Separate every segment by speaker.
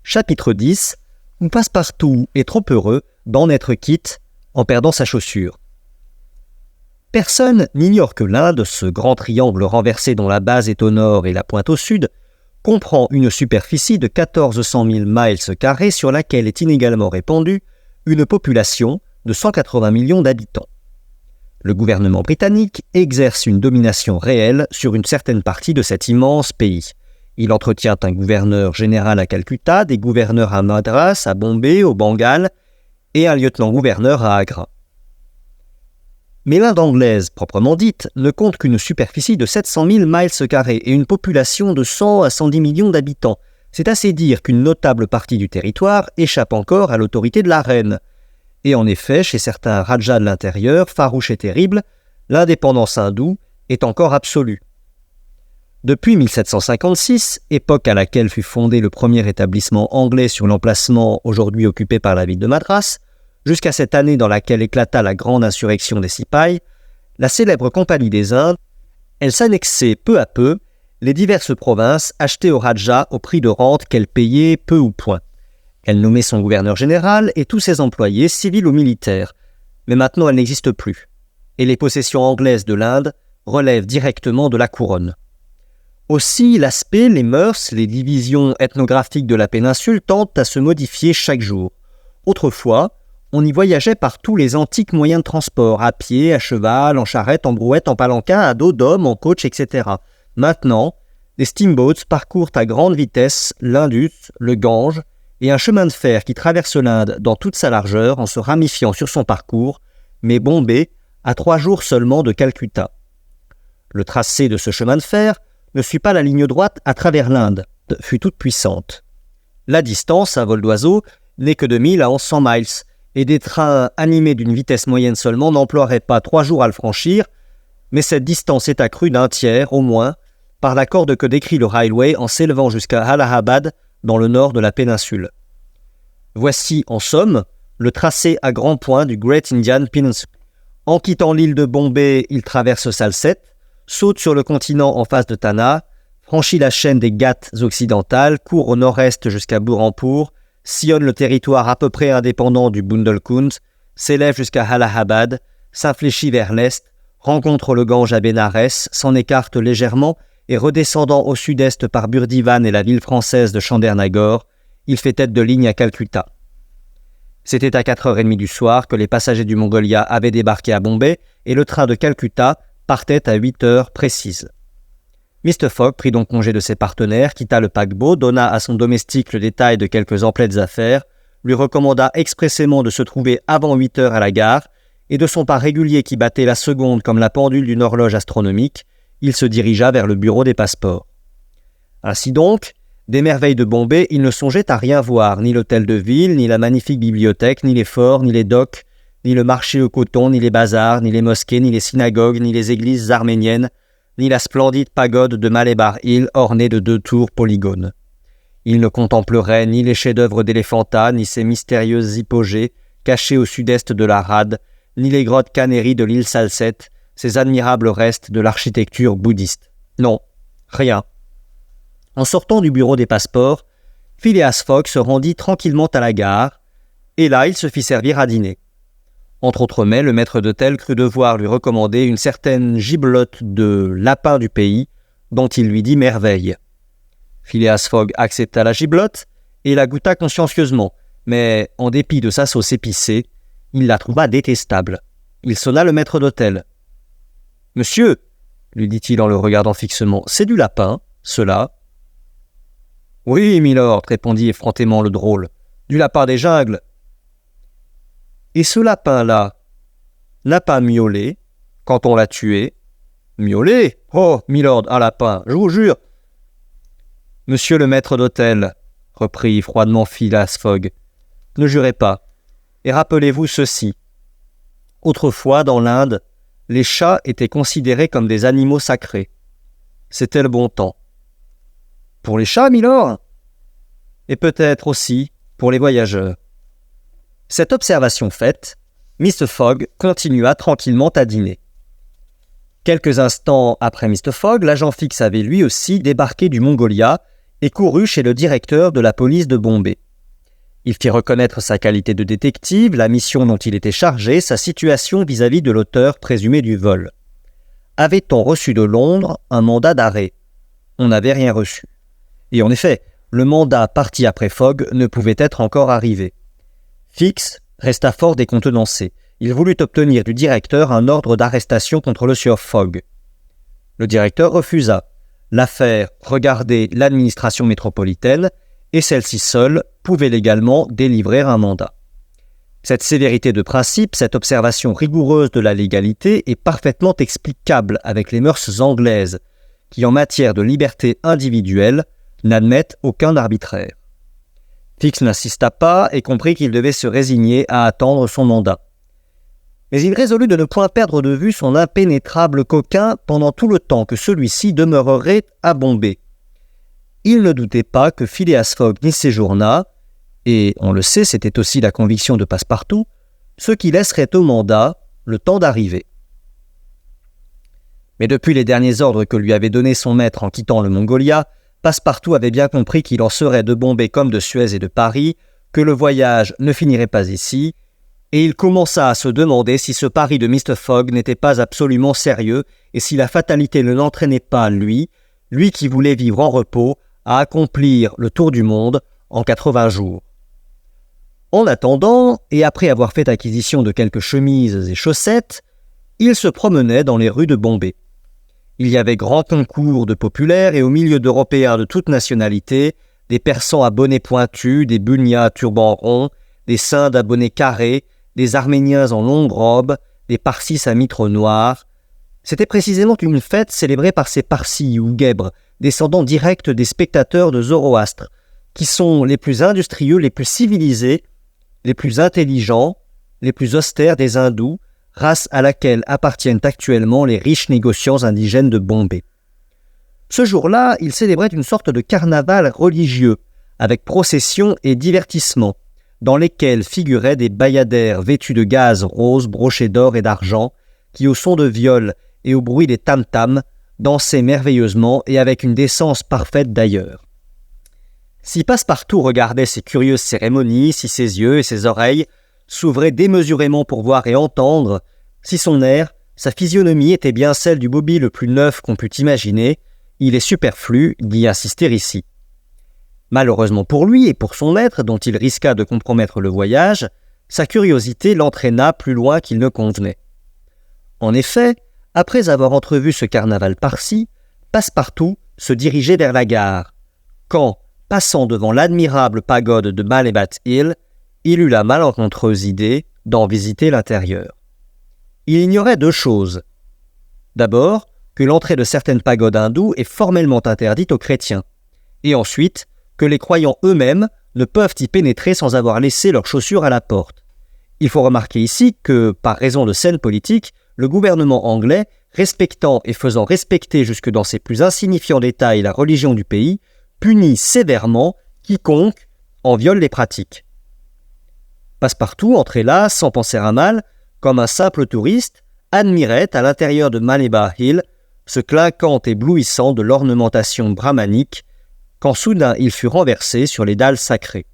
Speaker 1: Chapitre 10, où Passepartout est trop heureux d'en être quitte en perdant sa chaussure. Personne n'ignore que l'Inde, ce grand triangle renversé dont la base est au nord et la pointe au sud, comprend une superficie de 1400 000 miles carrés sur laquelle est inégalement répandue une population de 180 millions d'habitants. Le gouvernement britannique exerce une domination réelle sur une certaine partie de cet immense pays. Il entretient un gouverneur général à Calcutta, des gouverneurs à Madras, à Bombay, au Bengale et un lieutenant-gouverneur à Agra. Mais l'Inde anglaise, proprement dite, ne compte qu'une superficie de 700 000 miles carrés et une population de 100 à 110 millions d'habitants. C'est assez dire qu'une notable partie du territoire échappe encore à l'autorité de la reine. Et en effet, chez certains rajas de l'intérieur, farouches et terribles, l'indépendance hindoue est encore absolue. Depuis 1756, époque à laquelle fut fondé le premier établissement anglais sur l'emplacement aujourd'hui occupé par la ville de Madras, jusqu'à cette année dans laquelle éclata la grande insurrection des Sipais, la célèbre Compagnie des Indes, elle s'annexait peu à peu les diverses provinces achetées au Raja au prix de rente qu'elle payait peu ou point. Elle nommait son gouverneur général et tous ses employés, civils ou militaires. Mais maintenant, elle n'existe plus. Et les possessions anglaises de l'Inde relèvent directement de la couronne. Aussi, l'aspect, les mœurs, les divisions ethnographiques de la péninsule tendent à se modifier chaque jour. Autrefois, on y voyageait par tous les antiques moyens de transport, à pied, à cheval, en charrette, en brouette, en palanquin, à dos d'homme, en coach, etc. Maintenant, les steamboats parcourent à grande vitesse l'Indus, le Gange, et un chemin de fer qui traverse l'Inde dans toute sa largeur en se ramifiant sur son parcours, mais Bombay à 3 jours seulement de Calcutta. Le tracé de ce chemin de fer ne suit pas la ligne droite à travers l'Inde, fut toute puissante. La distance, à vol d'oiseau, n'est que de 1000 à 1100 miles, et des trains animés d'une vitesse moyenne seulement n'emploieraient pas 3 jours à le franchir, mais cette distance est accrue d'un tiers, au moins, par la corde que décrit le railway en s'élevant jusqu'à Allahabad, dans le nord de la péninsule. Voici, en somme, le tracé à grands points du Great Indian Peninsula. En quittant l'île de Bombay, il traverse Salsette, saute sur le continent en face de Tana, franchit la chaîne des Ghats occidentales, court au nord-est jusqu'à Burhanpur, sillonne le territoire à peu près indépendant du Bundelkund, s'élève jusqu'à Allahabad, s'infléchit vers l'est, rencontre le Gange à Bénarès, s'en écarte légèrement et redescendant au sud-est par Burdivan et la ville française de Chandernagore, il fait tête de ligne à Calcutta. C'était à 4h30 du soir que les passagers du Mongolia avaient débarqué à Bombay et le train de Calcutta partait à 8h précises. Mr. Fogg prit donc congé de ses partenaires, quitta le paquebot, donna à son domestique le détail de quelques emplettes affaires, lui recommanda expressément de se trouver avant 8h à la gare, et de son pas régulier qui battait la seconde comme la pendule d'une horloge astronomique, il se dirigea vers le bureau des passeports. Ainsi donc, des merveilles de Bombay, il ne songeait à rien voir, ni l'hôtel de ville, ni la magnifique bibliothèque, ni les forts, ni les docks, ni le marché au coton, ni les bazars, ni les mosquées, ni les synagogues, ni les églises arméniennes, ni la splendide pagode de Malebar Hill ornée de 2 tours polygones. Il ne contemplerait ni les chefs-d'œuvre d'Éléphanta, ni ses mystérieuses hypogées cachées au sud-est de la rade, ni les grottes Kaneri de l'île Salsette, ces admirables restes de l'architecture bouddhiste. Non, rien. En sortant du bureau des passeports, Phileas Fogg se rendit tranquillement à la gare, et là il se fit servir à dîner. Entre autres mets, le maître d'hôtel crut devoir lui recommander une certaine giblotte de lapin du pays, dont il lui dit merveille. Phileas Fogg accepta la giblotte et la goûta consciencieusement, mais en dépit de sa sauce épicée, il la trouva détestable. Il sonna le maître d'hôtel. « Monsieur, » lui dit-il en le regardant fixement, « c'est du lapin, cela ?» « Oui, milord, » répondit effrontément le drôle, « du lapin des jungles. » « Et ce lapin-là n'a pas miaulé quand on l'a tué. »« Miaulé ? Oh, milord, un lapin, je vous jure !»« Monsieur le maître d'hôtel, » reprit froidement Phileas Fogg, « ne jurez pas, et rappelez-vous ceci. Autrefois, dans l'Inde, les chats étaient considérés comme des animaux sacrés. C'était le bon temps. »« Pour les chats, milord ? » ?»« Et peut-être aussi pour les voyageurs. » Cette observation faite, Mr. Fogg continua tranquillement à dîner. Quelques instants après Mr. Fogg, l'agent fixe avait lui aussi débarqué du Mongolia et courut chez le directeur de la police de Bombay. Il fit reconnaître sa qualité de détective, la mission dont il était chargé, sa situation vis-à-vis de l'auteur présumé du vol. Avait-on reçu de Londres un mandat d'arrêt ? On n'avait rien reçu. Et en effet, le mandat parti après Fogg ne pouvait être encore arrivé. Fix resta fort décontenancé. Il voulut obtenir du directeur un ordre d'arrestation contre le sieur Fogg. Le directeur refusa. L'affaire regardait l'administration métropolitaine et celle-ci seule pouvait légalement délivrer un mandat. Cette sévérité de principe, cette observation rigoureuse de la légalité est parfaitement explicable avec les mœurs anglaises qui, en matière de liberté individuelle, n'admettent aucun arbitraire. Fix n'insista pas et comprit qu'il devait se résigner à attendre son mandat. Mais il résolut de ne point perdre de vue son impénétrable coquin pendant tout le temps que celui-ci demeurerait à Bombay. Il ne doutait pas que Phileas Fogg n'y séjournât, et, on le sait, c'était aussi la conviction de Passepartout, ce qui laisserait au mandat le temps d'arriver. Mais depuis les derniers ordres que lui avait donnés son maître en quittant le Mongolia, Passepartout avait bien compris qu'il en serait de Bombay comme de Suez et de Paris, que le voyage ne finirait pas ici, et il commença à se demander si ce pari de Mr. Fogg n'était pas absolument sérieux et si la fatalité ne l'entraînait pas, lui qui voulait vivre en repos, à accomplir le tour du monde en 80 jours. En attendant, et après avoir fait acquisition de quelques chemises et chaussettes, il se promenait dans les rues de Bombay. Il y avait grand concours de populaires et au milieu d'Européens de toute nationalité, des Persans à bonnets pointus, des Bunyas à turbans ronds, des Sindes à bonnets carrés, des Arméniens en longues robes, des Parsis à mitre noire. C'était précisément une fête célébrée par ces Parsis ou Guèbres, descendants directs des spectateurs de Zoroastre, qui sont les plus industrieux, les plus civilisés, les plus intelligents, les plus austères des hindous, race à laquelle appartiennent actuellement les riches négociants indigènes de Bombay. Ce jour-là, il célébrait une sorte de carnaval religieux, avec processions et divertissements, dans lesquels figuraient des bayadères vêtus de gaze rose brochés d'or et d'argent, qui au son de viol et au bruit des tam-tams, dansaient merveilleusement et avec une décence parfaite d'ailleurs. Si Passepartout regardait ces curieuses cérémonies, si ses yeux et ses oreilles s'ouvraient démesurément pour voir et entendre, si son air, sa physionomie était bien celle du bobby le plus neuf qu'on pût imaginer, il est superflu d'y insister ici. Malheureusement pour lui et pour son maître, dont il risqua de compromettre le voyage, sa curiosité l'entraîna plus loin qu'il ne convenait. En effet, après avoir entrevu ce carnaval parsi, Passepartout se dirigeait vers la gare, quand, passant devant l'admirable pagode de Malebat Hill, il eut la malencontreuse idée d'en visiter l'intérieur. Il ignorait deux choses. D'abord, que l'entrée de certaines pagodes hindoues est formellement interdite aux chrétiens, et ensuite, que les croyants eux-mêmes ne peuvent y pénétrer sans avoir laissé leurs chaussures à la porte. Il faut remarquer ici que, par raison de scènes politiques, le gouvernement anglais, respectant et faisant respecter jusque dans ses plus insignifiants détails la religion du pays, punit sévèrement quiconque en viole les pratiques. Passepartout entrait là, sans penser à mal, comme un simple touriste, admirait à l'intérieur de Malebat Hill ce clinquant éblouissant de l'ornementation brahmanique, quand soudain il fut renversé sur les dalles sacrées.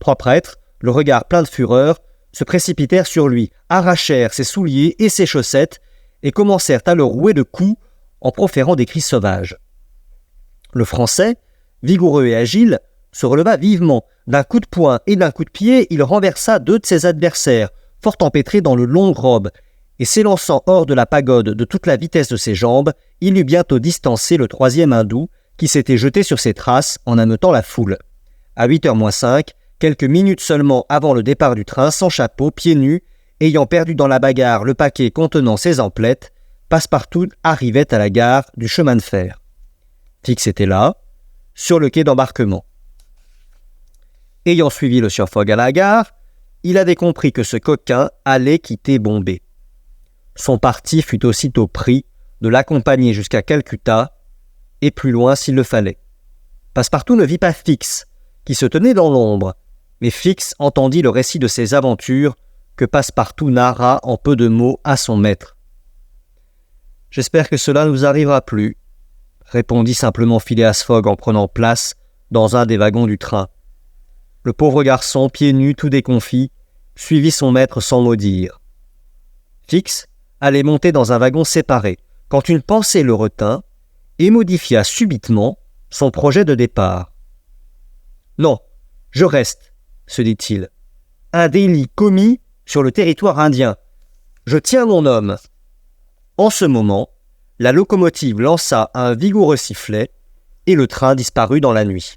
Speaker 1: Trois prêtres, le regard plein de fureur, se précipitèrent sur lui, arrachèrent ses souliers et ses chaussettes et commencèrent à le rouer de coups en proférant des cris sauvages. Le Français, vigoureux et agile, se releva vivement. D'un coup de poing et d'un coup de pied, il renversa deux de ses adversaires, fort empêtrés dans de longues robes, et s'élançant hors de la pagode de toute la vitesse de ses jambes, il eut bientôt distancé le troisième hindou, qui s'était jeté sur ses traces en ameutant la foule. À 8h moins 5, quelques minutes seulement avant le départ du train, sans chapeau, pieds nus, ayant perdu dans la bagarre le paquet contenant ses emplettes, Passepartout arrivait à la gare du chemin de fer. Fix était là, sur le quai d'embarquement. Ayant suivi le sieur Fogg à la gare, il avait compris que ce coquin allait quitter Bombay. Son parti fut aussitôt pris de l'accompagner jusqu'à Calcutta, et plus loin s'il le fallait. Passepartout ne vit pas Fix, qui se tenait dans l'ombre, mais Fix entendit le récit de ses aventures que Passepartout narra en peu de mots à son maître. « J'espère que cela ne vous arrivera plus, » répondit simplement Phileas Fogg en prenant place dans un des wagons du train. Le pauvre garçon, pieds nus, tout déconfit, suivit son maître sans mot dire. Fix allait monter dans un wagon séparé, quand une pensée le retint et modifia subitement son projet de départ. « Non, je reste, » se dit-il. « Un délit commis sur le territoire indien. Je tiens mon homme. » En ce moment, la locomotive lança un vigoureux sifflet et le train disparut dans la nuit.